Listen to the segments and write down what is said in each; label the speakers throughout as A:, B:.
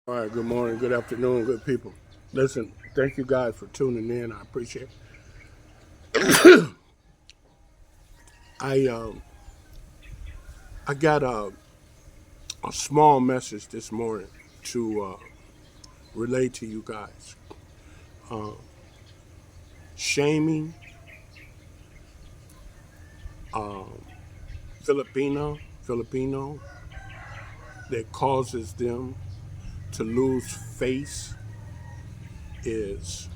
A: All right, good morning, good afternoon, good people. Listen, thank you guys for tuning in. I appreciate it. I I got a small message this morning to relate to you guys. Um, Shaming um, Filipino that causes them to lose face is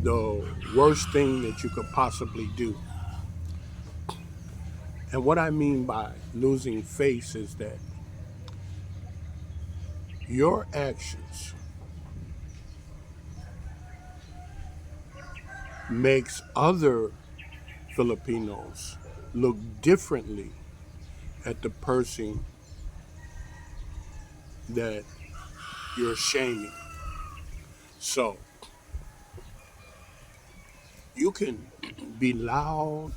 A: the worst thing that you could possibly do. And what I mean by losing face is that your actions makes other Filipinos look differently at the person that you're shaming. So you can be loud,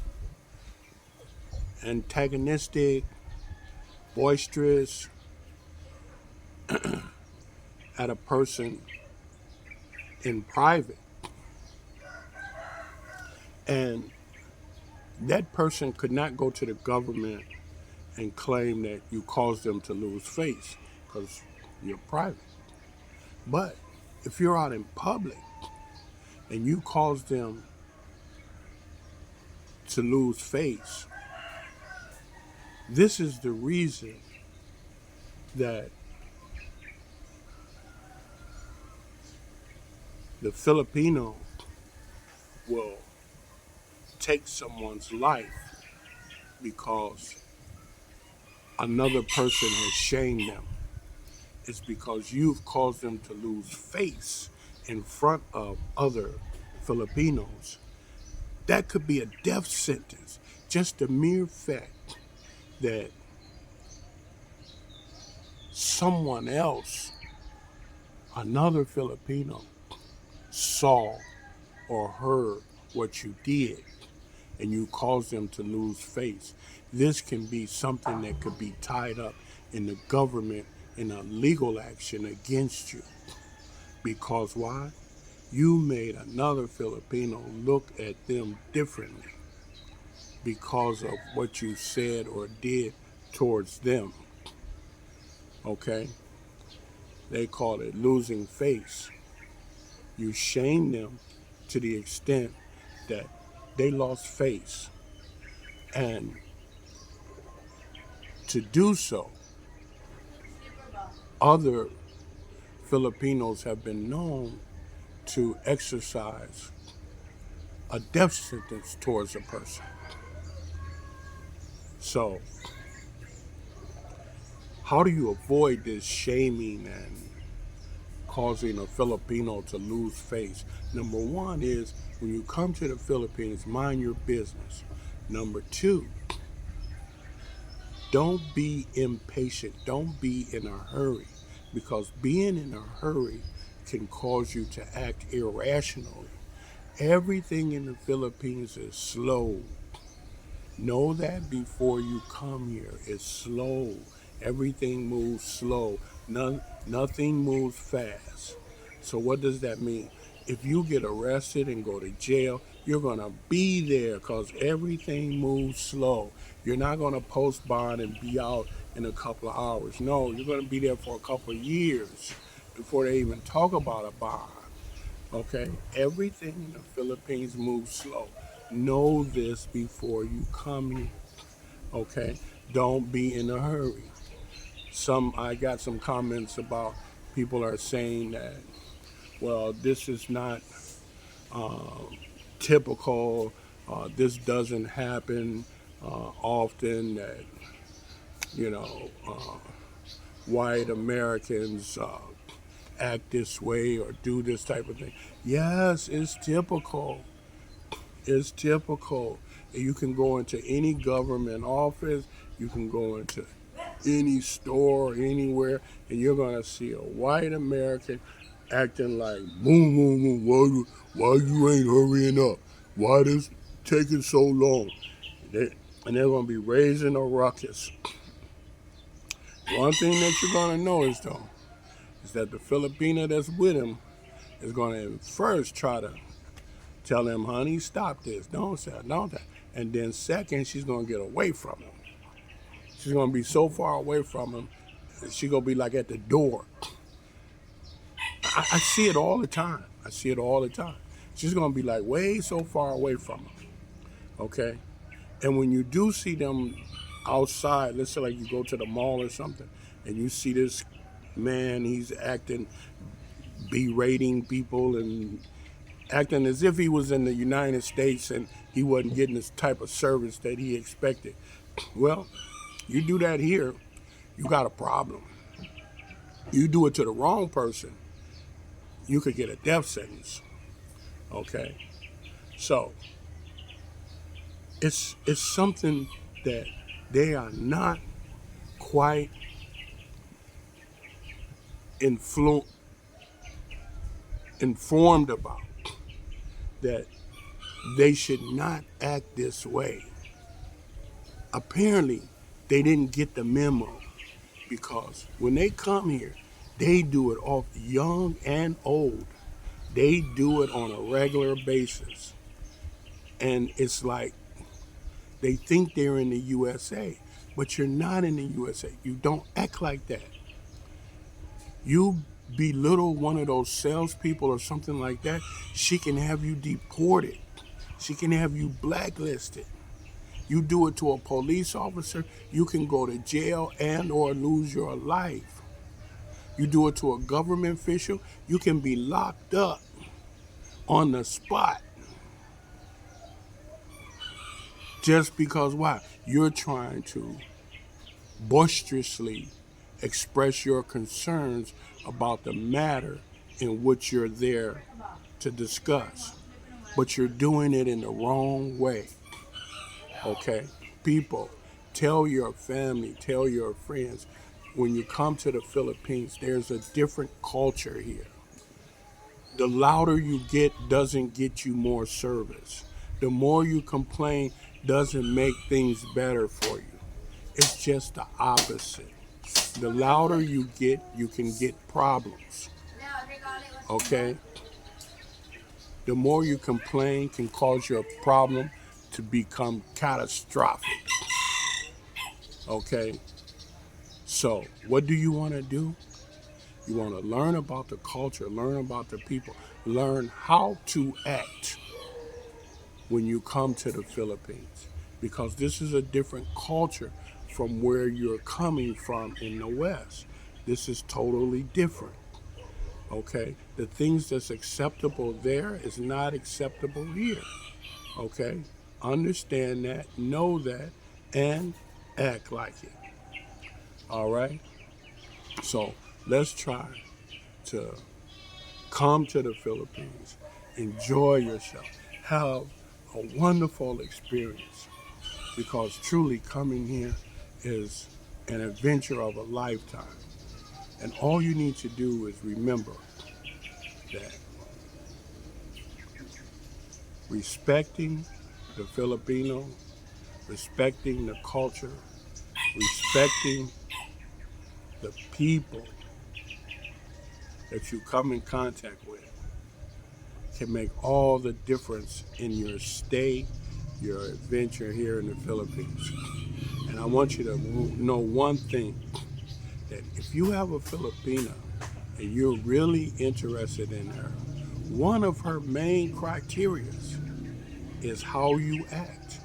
A: antagonistic, boisterous at a person in private, and that person could not go to the government and claim that you caused them to lose face because you're private. But if you're out in public and you cause them to lose face, this is the reason that the Filipino will take someone's life because another person has shamed them. It's because you've caused them to lose face in front of other Filipinos. That could be a death sentence. Just the mere fact that someone else, another Filipino, saw or heard what you did and you cause them to lose face. This can be something that could be tied up in the government in a legal action against you. Because why? You made another Filipino look at them differently because of what you said or did towards them. Okay? They call it losing face. You shame them to the extent that they lost face. And to do so, other Filipinos have been known to exercise a death sentence towards a person. So, how do you avoid this shaming and causing a Filipino to lose face? Number one is when you come to the Philippines, mind your business. Number two, don't be impatient. Don't be in a hurry because being in a hurry can cause you to act irrationally. Everything in the Philippines is slow. Know that before you come here. It's slow. Everything moves slow. Nothing moves fast. So what does that mean? If you get arrested and go to jail, you're going to be there because everything moves slow. You're not going to post bond and be out in a couple of hours. No, you're going to be there for a couple of years before they even talk about a bond. Okay? Everything in the Philippines moves slow. Know this before you come here. Okay? Don't be in a hurry. I got some comments about people are saying that, well, this is not uh, typical. This doesn't happen often. That you know, white Americans act this way or do this type of thing. Yes, it's typical. It's typical. You can go into any government office. You can go into any store, anywhere, and you're gonna see a white American acting like boom, boom, boom. Why you ain't hurrying up? Why this taking so long? They, and they're gonna be raising a ruckus. One thing that you're gonna notice though is that the Filipina that's with him is gonna first try to tell him, honey, stop this, don't say, don't that. And then second, she's gonna get away from him. She's gonna be so far away from him, she's gonna be like at the door. I see it all the time. I see it all the time. She's gonna be like way so far away from him. Okay? And when you do see them outside, let's say like you go to the mall or something, and you see this man, he's acting, berating people and acting as if he was in the United States and he wasn't getting this type of service that he expected. Well, you do that here, you got a problem. You do it to the wrong person, you could get a death sentence. Okay? So it's something that they are not quite informed about, that they should not act this way. Apparently, they didn't get the memo, because when they come here, they do it off young and old. They do it on a regular basis. And it's like they think they're in the USA, but you're not in the USA. You don't act like that. You belittle one of those salespeople or something like that, she can have you deported. She can have you blacklisted. You do it to a police officer, you can go to jail and or lose your life. You do it to a government official, you can be locked up on the spot. Just because why? You're trying to boisterously express your concerns about the matter in which you're there to discuss. But you're doing it in the wrong way. Okay? People, tell your family, tell your friends, when you come to the Philippines, there's a different culture here. The louder you get doesn't get you more service. The more you complain doesn't make things better for you. It's just the opposite. The louder you get, you can get problems. Okay? The more you complain can cause your problem to become catastrophic. Okay? So, what do you want to do? You want to learn about the culture, learn about the people, learn how to act when you come to the Philippines. Because this is a different culture from where you're coming from in the West. This is totally different. Okay? The things that's acceptable there is not acceptable here. Okay? Understand that, know that, and act like it. All right? So let's try to come to the Philippines, enjoy yourself, have a wonderful experience, because truly coming here is an adventure of a lifetime. And all you need to do is remember that respecting the Filipino, respecting the culture, respecting the people that you come in contact with can make all the difference in your stay, your adventure here in the Philippines. And I want you to know one thing, that if you have a Filipina and you're really interested in her, one of her main criteria is how you act,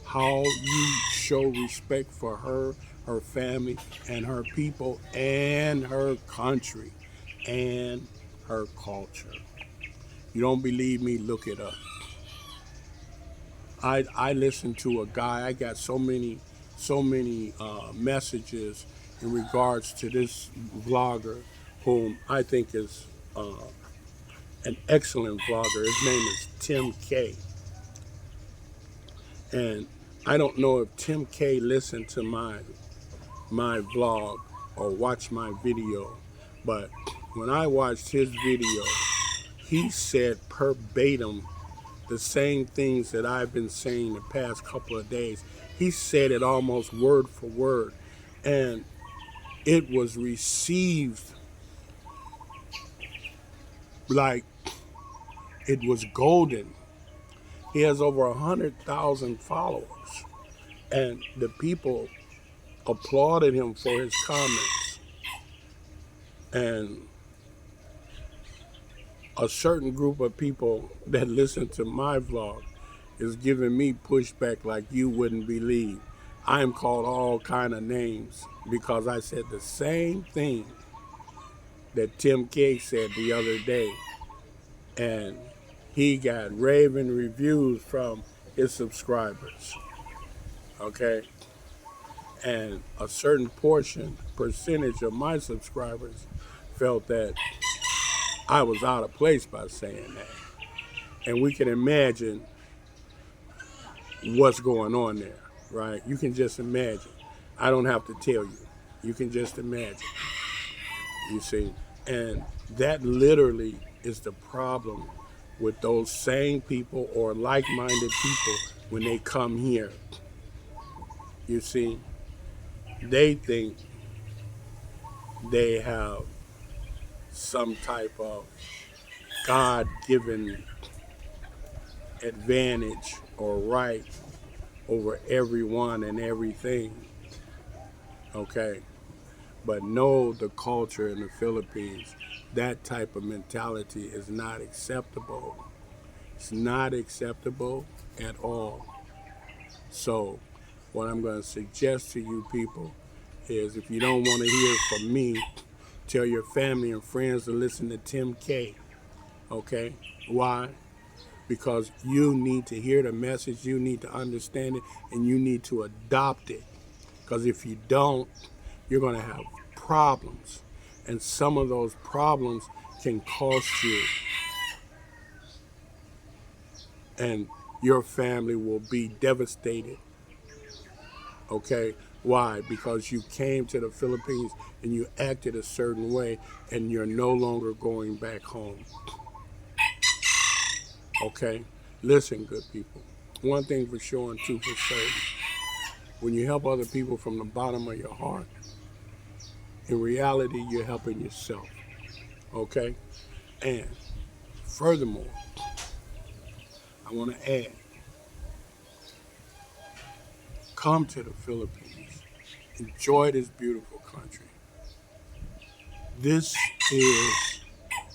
A: how you show respect for her, her family, and her people, and her country, and her culture. You don't believe me? Look it up. I listened to a guy. I got so many messages in regards to this vlogger, whom I think is an excellent vlogger. His name is Tim K. And I don't know if Tim K listened to my vlog or watched my video, but when I watched his video, he said verbatim the same things that I've been saying the past couple of days. He said it almost word for word. And it was received like it was golden. He has over 100,000 followers, and the people applauded him for his comments. And a certain group of people that listen to my vlog is giving me pushback like you wouldn't believe. I am called all kind of names because I said the same thing that Tim K said the other day, and he got raving reviews from his subscribers. Okay, and a certain percentage of my subscribers felt that I was out of place by saying that. And we can imagine what's going on there, right? You can just imagine. I don't have to tell you. You can just imagine, you see. And that literally is the problem with those same people or like-minded people when they come here. You see, they think they have some type of God-given advantage or right over everyone and everything, okay? But know the culture in the Philippines, that type of mentality is not acceptable. It's not acceptable at all. So what I'm going to suggest to you people is, if you don't want to hear from me, tell your family and friends to listen to Tim K, okay? Why? Because you need to hear the message, you need to understand it, and you need to adopt it. Because if you don't, you're going to have problems. And some of those problems can cost you. And your family will be devastated. Okay? Why? Because you came to the Philippines and you acted a certain way, and you're no longer going back home. Okay? Listen, good people. One thing for sure and two for certain. When you help other people from the bottom of your heart, in reality, you're helping yourself. Okay? And furthermore, I want to add, come to the Philippines. Enjoy this beautiful country. This is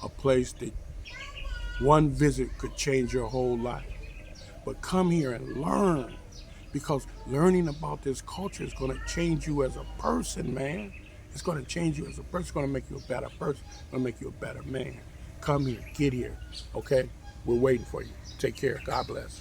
A: a place that one visit could change your whole life. But come here and learn, because learning about this culture is going to change you as a person, man. It's going to change you as a person. It's going to make you a better person. It's going to make you a better man. Come here. Get here. Okay? We're waiting for you. Take care. God bless.